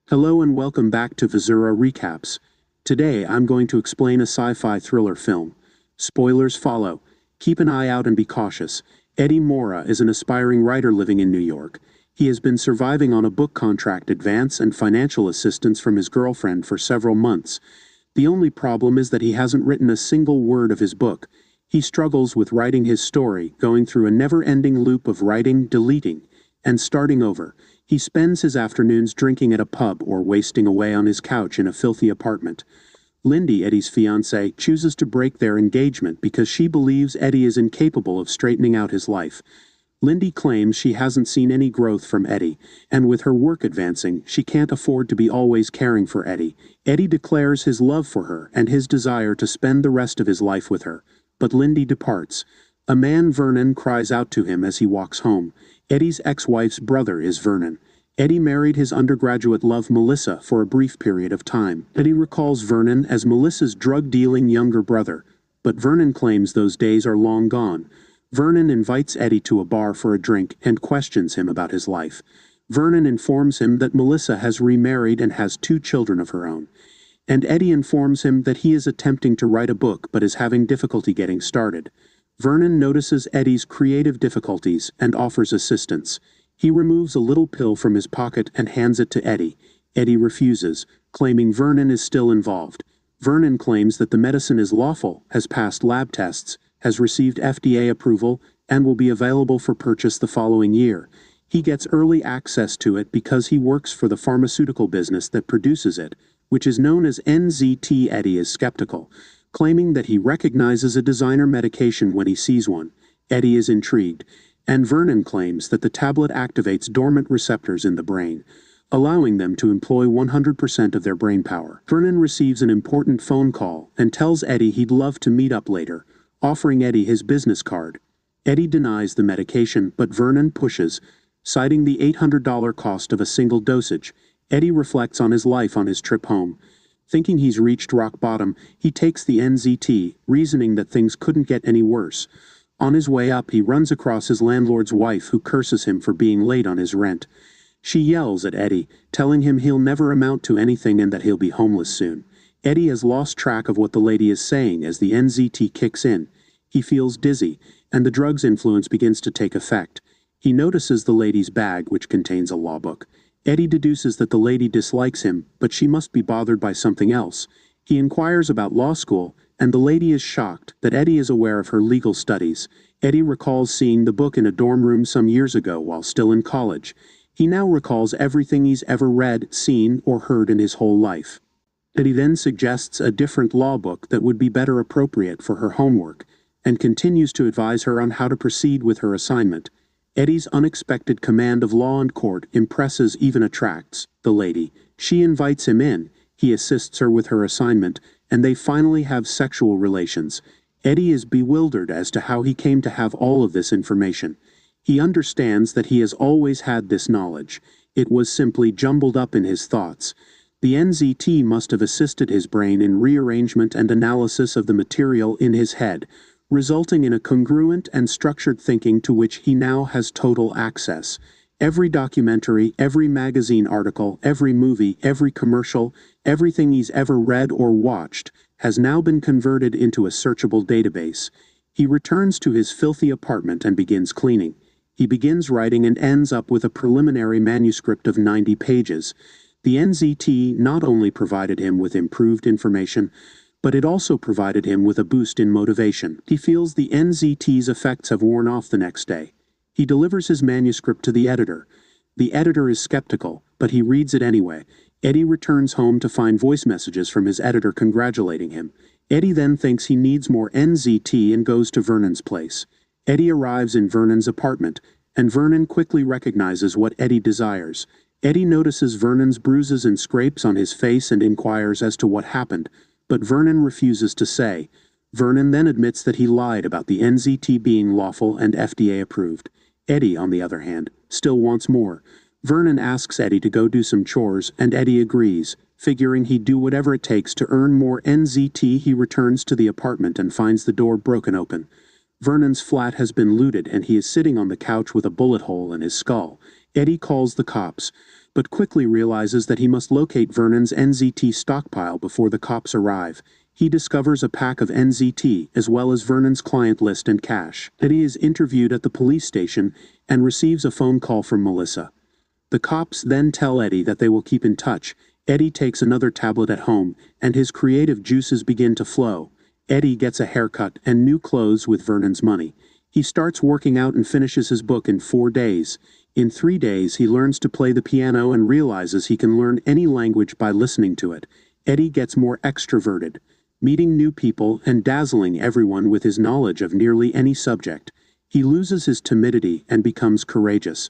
Hello and welcome back to Vizura Recaps. Today I'm going to explain a sci-fi thriller film. Spoilers follow. Keep an eye out and be cautious. Eddie Mora is an aspiring writer living in New York. He has been surviving on a book contract advance and financial assistance from his girlfriend for several months. The only problem is that he hasn't written a single word of his book. He struggles with writing his story, going through a never-ending loop of writing, deleting, and starting over. He spends his afternoons drinking at a pub or wasting away on his couch in a filthy apartment. Lindy, Eddie's fiancée, chooses to break their engagement because she believes Eddie is incapable of straightening out his life. Lindy claims she hasn't seen any growth from Eddie, and with her work advancing, she can't afford to be always caring for Eddie. Eddie declares his love for her and his desire to spend the rest of his life with her, but Lindy departs. A man, Vernon, cries out to him as he walks home. Eddie's ex-wife's brother is Vernon. Eddie married his undergraduate love Melissa for a brief period of time. Eddie recalls Vernon as Melissa's drug-dealing younger brother, but Vernon claims those days are long gone. Vernon invites Eddie to a bar for a drink and questions him about his life. Vernon informs him that Melissa has remarried and has 2 children of her own. And Eddie informs him that he is attempting to write a book but is having difficulty getting started. Vernon notices Eddie's creative difficulties and offers assistance. He removes a little pill from his pocket and hands it to Eddie. Eddie refuses, claiming Vernon is still involved. Vernon claims that the medicine is lawful, has passed lab tests, has received FDA approval, and will be available for purchase the following year. He gets early access to it because he works for the pharmaceutical business that produces it, which is known as NZT. Eddie is skeptical, claiming that he recognizes a designer medication when he sees one. Eddie is intrigued, and Vernon claims that the tablet activates dormant receptors in the brain, allowing them to employ 100% of their brain power. Vernon receives an important phone call and tells Eddie he'd love to meet up later, offering Eddie his business card. Eddie denies the medication, but Vernon pushes, citing the $800 cost of a single dosage. Eddie reflects on his life on his trip home. Thinking he's reached rock bottom, he takes the NZT, reasoning that things couldn't get any worse. On his way up, he runs across his landlord's wife, who curses him for being late on his rent. She yells at Eddie, telling him he'll never amount to anything and that he'll be homeless soon. Eddie has lost track of what the lady is saying as the NZT kicks in. He feels dizzy, and the drug's influence begins to take effect. He notices the lady's bag, which contains a law book. Eddie deduces that the lady dislikes him, but she must be bothered by something else. He inquires about law school, and the lady is shocked that Eddie is aware of her legal studies. Eddie recalls seeing the book in a dorm room some years ago while still in college. He now recalls everything he's ever read, seen, or heard in his whole life. Eddie then suggests a different law book that would be better appropriate for her homework, and continues to advise her on how to proceed with her assignment. Eddie's unexpected command of law and court impresses, even attracts, the lady. She invites him in, he assists her with her assignment, and they finally have sexual relations. Eddie is bewildered as to how he came to have all of this information. He understands that he has always had this knowledge. It was simply jumbled up in his thoughts. The NZT must have assisted his brain in rearrangement and analysis of the material in his head, resulting in a congruent and structured thinking to which he now has total access. Every documentary, every magazine article, every movie, every commercial, everything he's ever read or watched has now been converted into a searchable database. He returns to his filthy apartment and begins cleaning. He begins writing and ends up with a preliminary manuscript of 90 pages. The NZT not only provided him with improved information, but it also provided him with a boost in motivation. He feels the NZT's effects have worn off the next day. He delivers his manuscript to the editor. The editor is skeptical, but he reads it anyway. Eddie returns home to find voice messages from his editor congratulating him. Eddie then thinks he needs more NZT and goes to Vernon's place. Eddie arrives in Vernon's apartment, and Vernon quickly recognizes what Eddie desires. Eddie notices Vernon's bruises and scrapes on his face and inquires as to what happened, but Vernon refuses to say. Vernon then admits that he lied about the NZT being lawful and FDA approved. Eddie, on the other hand, still wants more. Vernon asks Eddie to go do some chores, and Eddie agrees. Figuring he'd do whatever it takes to earn more NZT, he returns to the apartment and finds the door broken open. Vernon's flat has been looted and he is sitting on the couch with a bullet hole in his skull. Eddie calls the cops, but quickly realizes that he must locate Vernon's NZT stockpile before the cops arrive. He discovers a pack of NZT as well as Vernon's client list and cash. Eddie is interviewed at the police station and receives a phone call from Melissa. The cops then tell Eddie that they will keep in touch. Eddie takes another tablet at home, and his creative juices begin to flow. Eddie gets a haircut and new clothes with Vernon's money. He starts working out and finishes his book in 4 days. In 3 days, he learns to play the piano and realizes he can learn any language by listening to it. Eddie gets more extroverted, meeting new people and dazzling everyone with his knowledge of nearly any subject. He loses his timidity and becomes courageous.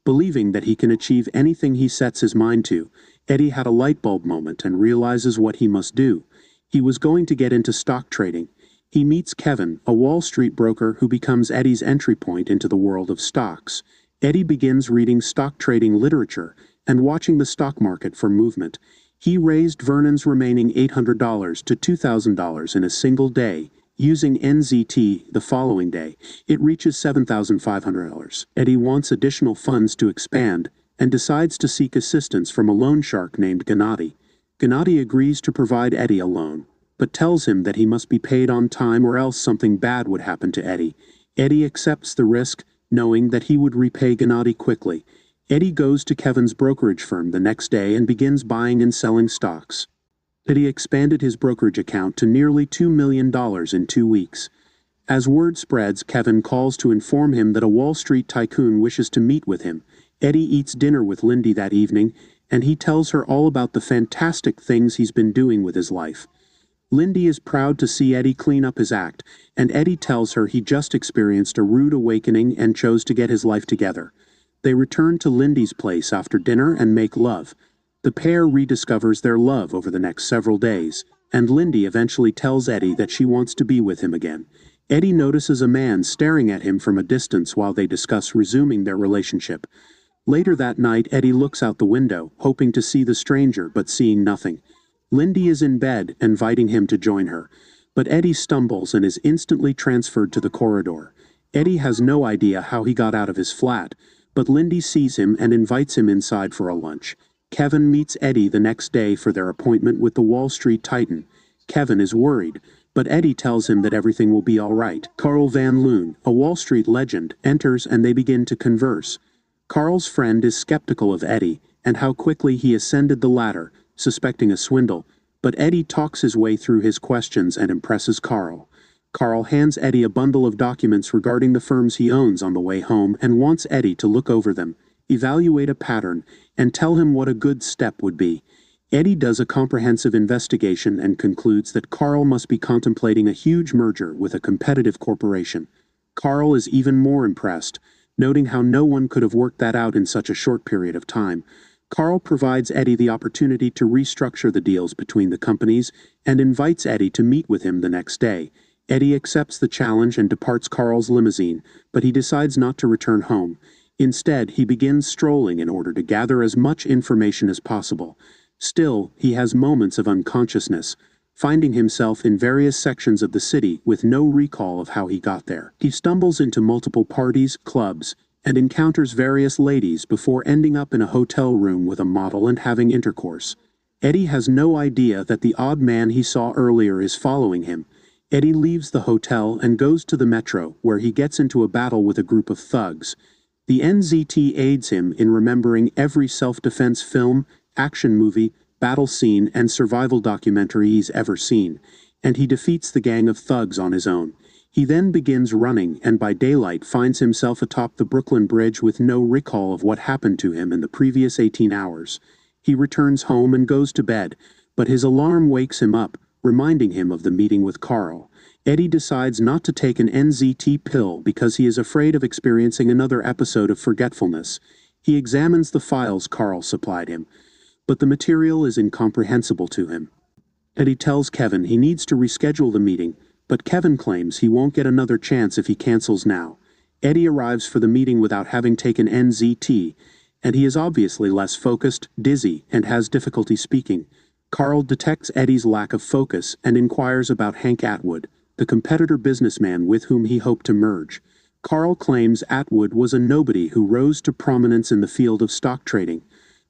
Believing that he can achieve anything he sets his mind to, Eddie had a light bulb moment and realizes what he must do. He was going to get into stock trading. He meets Kevin, a Wall Street broker who becomes Eddie's entry point into the world of stocks. Eddie begins reading stock trading literature and watching the stock market for movement. He raised Vernon's remaining $800 to $2,000 in a single day. Using NZT the following day, it reaches $7,500. Eddie wants additional funds to expand and decides to seek assistance from a loan shark named Gennady. Gennady agrees to provide Eddie a loan, but tells him that he must be paid on time or else something bad would happen to Eddie. Eddie accepts the risk, knowing that he would repay Gennady quickly. Eddie goes to Kevin's brokerage firm the next day and begins buying and selling stocks. Eddie expanded his brokerage account to nearly $2 million in 2 weeks. As word spreads, Kevin calls to inform him that a Wall Street tycoon wishes to meet with him. Eddie eats dinner with Lindy that evening, and he tells her all about the fantastic things he's been doing with his life. Lindy is proud to see Eddie clean up his act, and Eddie tells her he just experienced a rude awakening and chose to get his life together. They return to Lindy's place after dinner and make love. The pair rediscovers their love over the next several days, and Lindy eventually tells Eddie that she wants to be with him again. Eddie notices a man staring at him from a distance while they discuss resuming their relationship. Later that night, Eddie looks out the window, hoping to see the stranger but seeing nothing. Lindy is in bed, inviting him to join her, but Eddie stumbles and is instantly transferred to the corridor. Eddie has no idea how he got out of his flat, but Lindy sees him and invites him inside for a lunch. Kevin meets Eddie the next day for their appointment with the Wall Street titan. Kevin is worried, but Eddie tells him that everything will be all right. Carl Van Loon, a Wall Street legend, enters and they begin to converse. Carl's friend is skeptical of Eddie and how quickly he ascended the ladder, suspecting a swindle, but Eddie talks his way through his questions and impresses Carl. Carl hands Eddie a bundle of documents regarding the firms he owns on the way home and wants Eddie to look over them, evaluate a pattern, and tell him what a good step would be. Eddie does a comprehensive investigation and concludes that Carl must be contemplating a huge merger with a competitive corporation. Carl is even more impressed, noting how no one could have worked that out in such a short period of time. Carl provides Eddie the opportunity to restructure the deals between the companies and invites Eddie to meet with him the next day. Eddie accepts the challenge and departs Carl's limousine, but he decides not to return home. Instead, he begins strolling in order to gather as much information as possible. Still, he has moments of unconsciousness, finding himself in various sections of the city with no recall of how he got there. He stumbles into multiple parties, clubs, and encounters various ladies before ending up in a hotel room with a model and having intercourse. Eddie has no idea that the odd man he saw earlier is following him. Eddie leaves the hotel and goes to the metro, where he gets into a battle with a group of thugs. The NZT aids him in remembering every self-defense film, action movie, battle scene, and survival documentary he's ever seen, and he defeats the gang of thugs on his own. He then begins running and by daylight finds himself atop the Brooklyn Bridge with no recall of what happened to him in the previous 18 hours. He returns home and goes to bed, but his alarm wakes him up, reminding him of the meeting with Carl. Eddie decides not to take an NZT pill because he is afraid of experiencing another episode of forgetfulness. He examines the files Carl supplied him, but the material is incomprehensible to him. Eddie tells Kevin he needs to reschedule the meeting, but Kevin claims he won't get another chance if he cancels now. Eddie arrives for the meeting without having taken NZT, and he is obviously less focused, dizzy, and has difficulty speaking. Carl detects Eddie's lack of focus and inquires about Hank Atwood, the competitor businessman with whom he hoped to merge. Carl claims Atwood was a nobody who rose to prominence in the field of stock trading.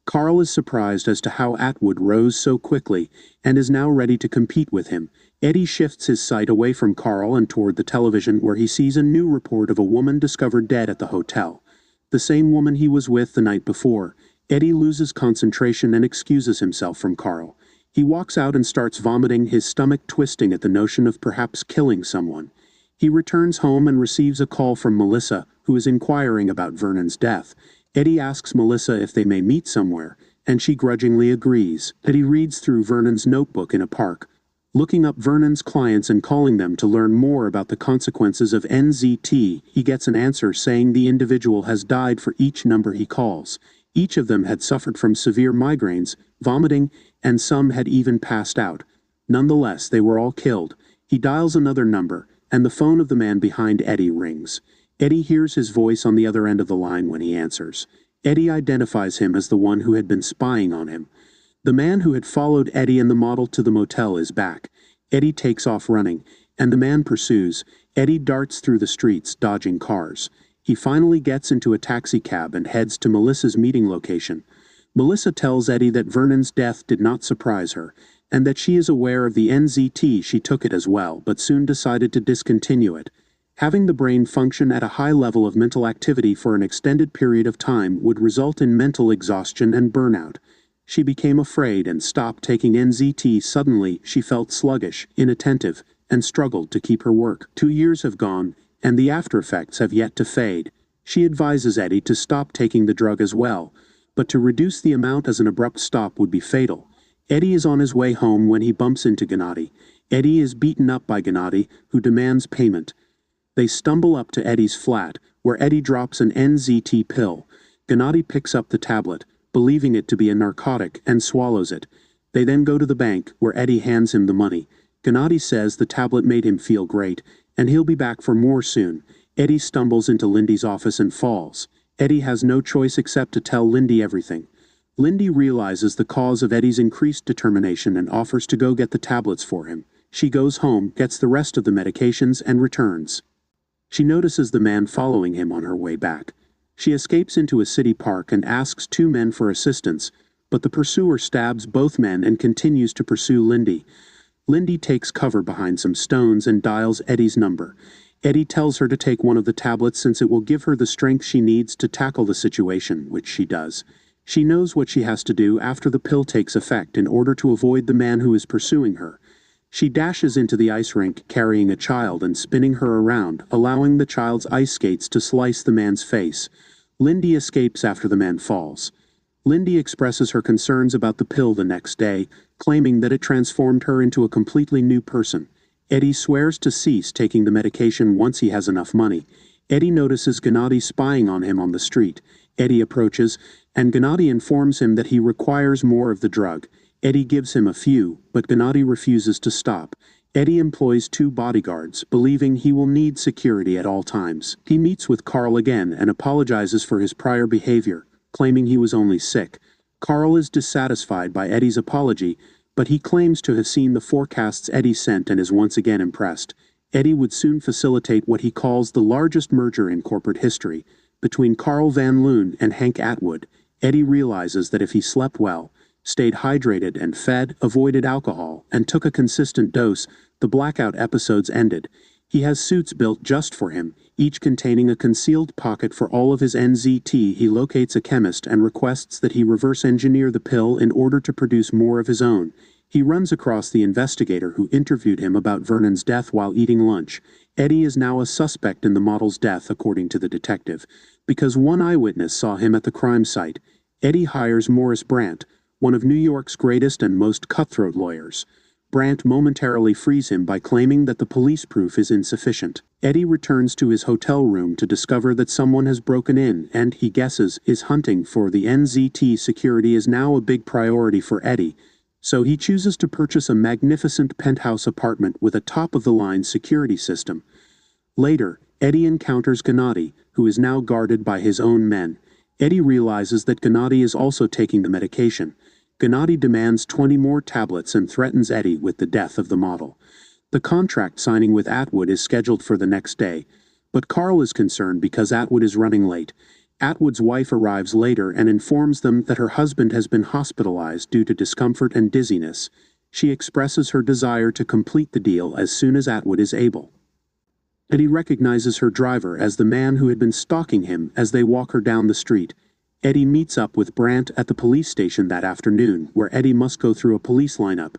Carl is surprised as to how Atwood rose so quickly and is now ready to compete with him. Eddie shifts his sight away from Carl and toward the television, where he sees a new report of a woman discovered dead at the hotel. The same woman he was with the night before. Eddie loses concentration and excuses himself from Carl. He walks out and starts vomiting, his stomach twisting at the notion of perhaps killing someone. He returns home and receives a call from Melissa, who is inquiring about Vernon's death. Eddie asks Melissa if they may meet somewhere, and she grudgingly agrees. Eddie reads through Vernon's notebook in a park, looking up Vernon's clients and calling them to learn more about the consequences of NZT. He gets an answer saying the individual has died for each number he calls. Each of them had suffered from severe migraines, vomiting, and some had even passed out. Nonetheless, they were all killed. He dials another number, and the phone of the man behind Eddie rings. Eddie hears his voice on the other end of the line when he answers. Eddie identifies him as the one who had been spying on him. The man who had followed Eddie and the model to the motel is back. Eddie takes off running, and the man pursues. Eddie darts through the streets, dodging cars. He finally gets into a taxi cab and heads to Melissa's meeting location. Melissa tells Eddie that Vernon's death did not surprise her, and that she is aware of the NZT. She took it as well, but soon decided to discontinue it. Having the brain function at a high level of mental activity for an extended period of time would result in mental exhaustion and burnout. She became afraid and stopped taking NZT. Suddenly, she felt sluggish, inattentive, and struggled to keep her work. 2 years have gone, and the after effects have yet to fade. She advises Eddie to stop taking the drug as well, but to reduce the amount, as an abrupt stop would be fatal. Eddie is on his way home when he bumps into Gennady. Eddie is beaten up by Gennady, who demands payment. They stumble up to Eddie's flat, where Eddie drops an NZT pill. Gennady picks up the tablet, believing it to be a narcotic, and swallows it. They then go to the bank, where Eddie hands him the money. Gennady says the tablet made him feel great, and he'll be back for more soon. Eddie stumbles into Lindy's office and falls. Eddie has no choice except to tell Lindy everything. Lindy realizes the cause of Eddie's increased determination and offers to go get the tablets for him. She goes home, gets the rest of the medications, and returns. She notices the man following him on her way back. She escapes into a city park and asks 2 men for assistance, but the pursuer stabs both men and continues to pursue Lindy. Lindy takes cover behind some stones and dials Eddie's number. Eddie tells her to take one of the tablets since it will give her the strength she needs to tackle the situation, which she does. She knows what she has to do after the pill takes effect in order to avoid the man who is pursuing her. She dashes into the ice rink carrying a child and spinning her around, allowing the child's ice skates to slice the man's face. Lindy escapes after the man falls. Lindy expresses her concerns about the pill the next day, claiming that it transformed her into a completely new person. Eddie swears to cease taking the medication once he has enough money. Eddie notices Gennady spying on him on the street. Eddie approaches, and Gennady informs him that he requires more of the drug. Eddie gives him a few, but Gennady refuses to stop. Eddie employs 2 bodyguards, believing he will need security at all times. He meets with Carl again and apologizes for his prior behavior, claiming he was only sick. Carl is dissatisfied by Eddie's apology, but he claims to have seen the forecasts Eddie sent and is once again impressed. Eddie would soon facilitate what he calls the largest merger in corporate history, between Carl Van Loon and Hank Atwood. Eddie realizes that if he slept well, stayed hydrated and fed, avoided alcohol, and took a consistent dose, the blackout episodes ended. He has suits built just for him, each containing a concealed pocket for all of his NZT. He locates a chemist and requests that he reverse engineer the pill in order to produce more of his own. He runs across the investigator who interviewed him about Vernon's death while eating lunch. Eddie is now a suspect in the model's death, according to the detective, because one eyewitness saw him at the crime site. Eddie hires Morris Brandt, one of New York's greatest and most cutthroat lawyers. Brandt momentarily frees him by claiming that the police proof is insufficient. Eddie returns to his hotel room to discover that someone has broken in and, he guesses, is hunting for the NZT. Security is now a big priority for Eddie, so he chooses to purchase a magnificent penthouse apartment with a top-of-the-line security system. Later, Eddie encounters Gennady, who is now guarded by his own men. Eddie realizes that Gennady is also taking the medication. Gennady demands 20 more tablets and threatens Eddie with the death of the model. The contract signing with Atwood is scheduled for the next day, but Carl is concerned because Atwood is running late. Atwood's wife arrives later and informs them that her husband has been hospitalized due to discomfort and dizziness. She expresses her desire to complete the deal as soon as Atwood is able. Eddie recognizes her driver as the man who had been stalking him as they walk her down the street. Eddie meets up with Brandt at the police station that afternoon, where Eddie must go through a police lineup.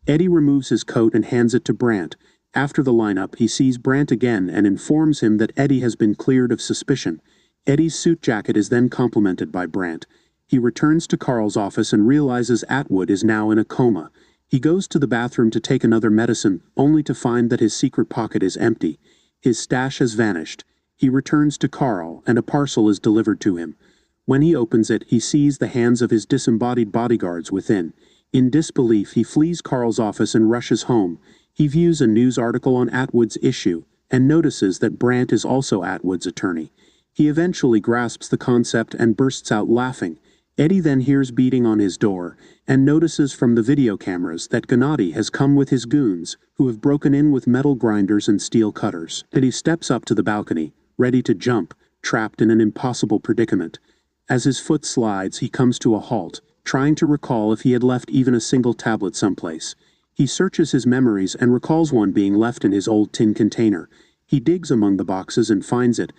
Eddie removes his coat and hands it to Brandt. After the lineup, he sees Brandt again and informs him that Eddie has been cleared of suspicion. Eddie's suit jacket is then complimented by Brandt. He returns to Carl's office and realizes Atwood is now in a coma. He goes to the bathroom to take another medicine, only to find that his secret pocket is empty. His stash has vanished. He returns to Carl, and a parcel is delivered to him. When he opens it, he sees the hands of his disembodied bodyguards within. In disbelief, he flees Carl's office and rushes home. He views a news article on Atwood's issue, and notices that Brandt is also Atwood's attorney. He eventually grasps the concept and bursts out laughing. Eddie then hears beating on his door, and notices from the video cameras that Gennady has come with his goons, who have broken in with metal grinders and steel cutters. Eddie steps up to the balcony, ready to jump, trapped in an impossible predicament. As his foot slides, he comes to a halt, trying to recall if he had left even a single tablet someplace. He searches his memories and recalls one being left in his old tin container. He digs among the boxes and finds it,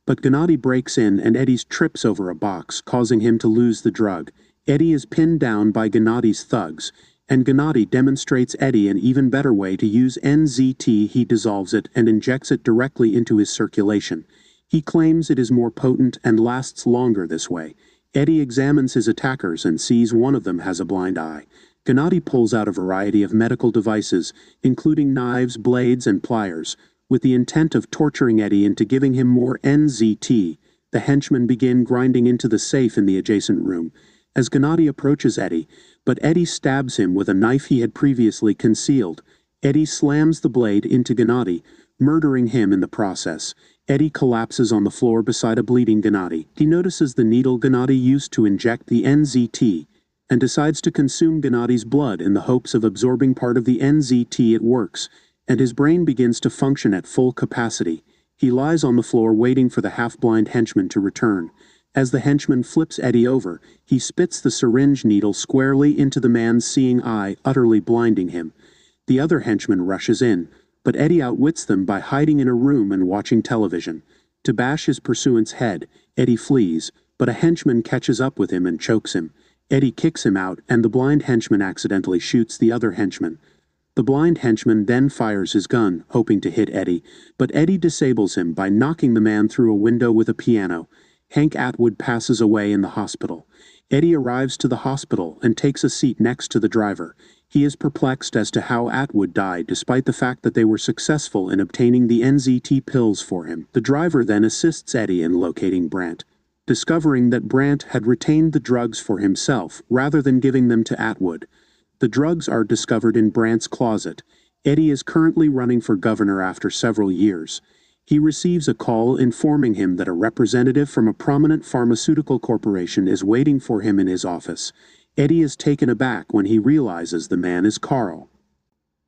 but Gennady breaks in and Eddie trips over a box, causing him to lose the drug. Eddie is pinned down by Gennady's thugs, and Gennady demonstrates Eddie an even better way to use NZT. He dissolves it and injects it directly into his circulation. He claims it is more potent and lasts longer this way. Eddie examines his attackers and sees one of them has a blind eye. Gennady pulls out a variety of medical devices, including knives, blades, and pliers, with the intent of torturing Eddie into giving him more NZT. The henchmen begin grinding into the safe in the adjacent room, as Gennady approaches Eddie, but Eddie stabs him with a knife he had previously concealed. Eddie slams the blade into Gennady, murdering him in the process. Eddie collapses on the floor beside a bleeding Gennady. He notices the needle Gennady used to inject the NZT, and decides to consume Gennady's blood in the hopes of absorbing part of the NZT. It works, and his brain begins to function at full capacity. He lies on the floor waiting for the half-blind henchman to return. As the henchman flips Eddie over, he spits the syringe needle squarely into the man's seeing eye, utterly blinding him. The other henchman rushes in, but Eddie outwits them by hiding in a room and watching television. To bash his pursuant's head, Eddie flees, but a henchman catches up with him and chokes him. Eddie kicks him out, and the blind henchman accidentally shoots the other henchman. The blind henchman then fires his gun, hoping to hit Eddie, but Eddie disables him by knocking the man through a window with a piano. Hank Atwood passes away in the hospital. Eddie arrives to the hospital and takes a seat next to the driver. He is perplexed as to how Atwood died despite the fact that they were successful in obtaining the NZT pills for him. The driver then assists Eddie in locating Brandt, discovering that Brandt had retained the drugs for himself rather than giving them to Atwood. The drugs are discovered in Brandt's closet. Eddie is currently running for governor after several years. He receives a call informing him that a representative from a prominent pharmaceutical corporation is waiting for him in his office. Eddie is taken aback when he realizes the man is Carl.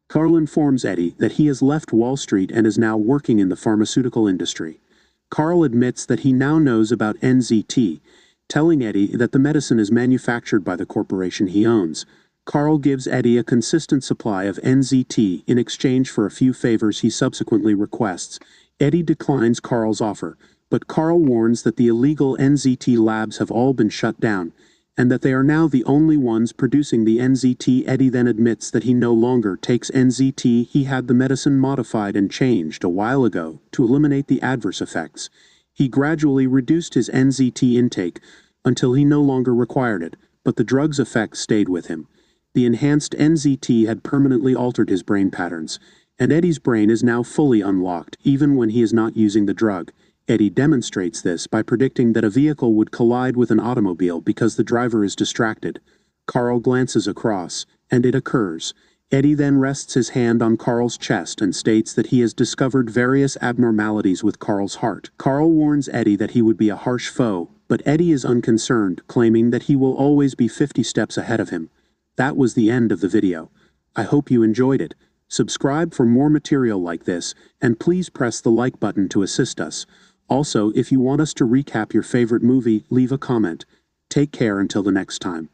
Carl informs Eddie that he has left Wall Street and is now working in the pharmaceutical industry. Carl admits that he now knows about NZT, telling Eddie that the medicine is manufactured by the corporation he owns. Carl gives Eddie a consistent supply of NZT in exchange for a few favors he subsequently requests. Eddie declines Carl's offer, but Carl warns that the illegal NZT labs have all been shut down, and that they are now the only ones producing the NZT. Eddie then admits that he no longer takes NZT. He had the medicine modified and changed a while ago to eliminate the adverse effects. He gradually reduced his NZT intake until he no longer required it, but the drug's effects stayed with him. The enhanced NZT had permanently altered his brain patterns, and Eddie's brain is now fully unlocked, even when he is not using the drug. Eddie demonstrates this by predicting that a vehicle would collide with an automobile because the driver is distracted. Carl glances across, and it occurs. Eddie then rests his hand on Carl's chest and states that he has discovered various abnormalities with Carl's heart. Carl warns Eddie that he would be a harsh foe, but Eddie is unconcerned, claiming that he will always be 50 steps ahead of him. That was the end of the video. I hope you enjoyed it. Subscribe for more material like this, and please press the like button to assist us. Also, if you want us to recap your favorite movie, leave a comment. Take care until the next time.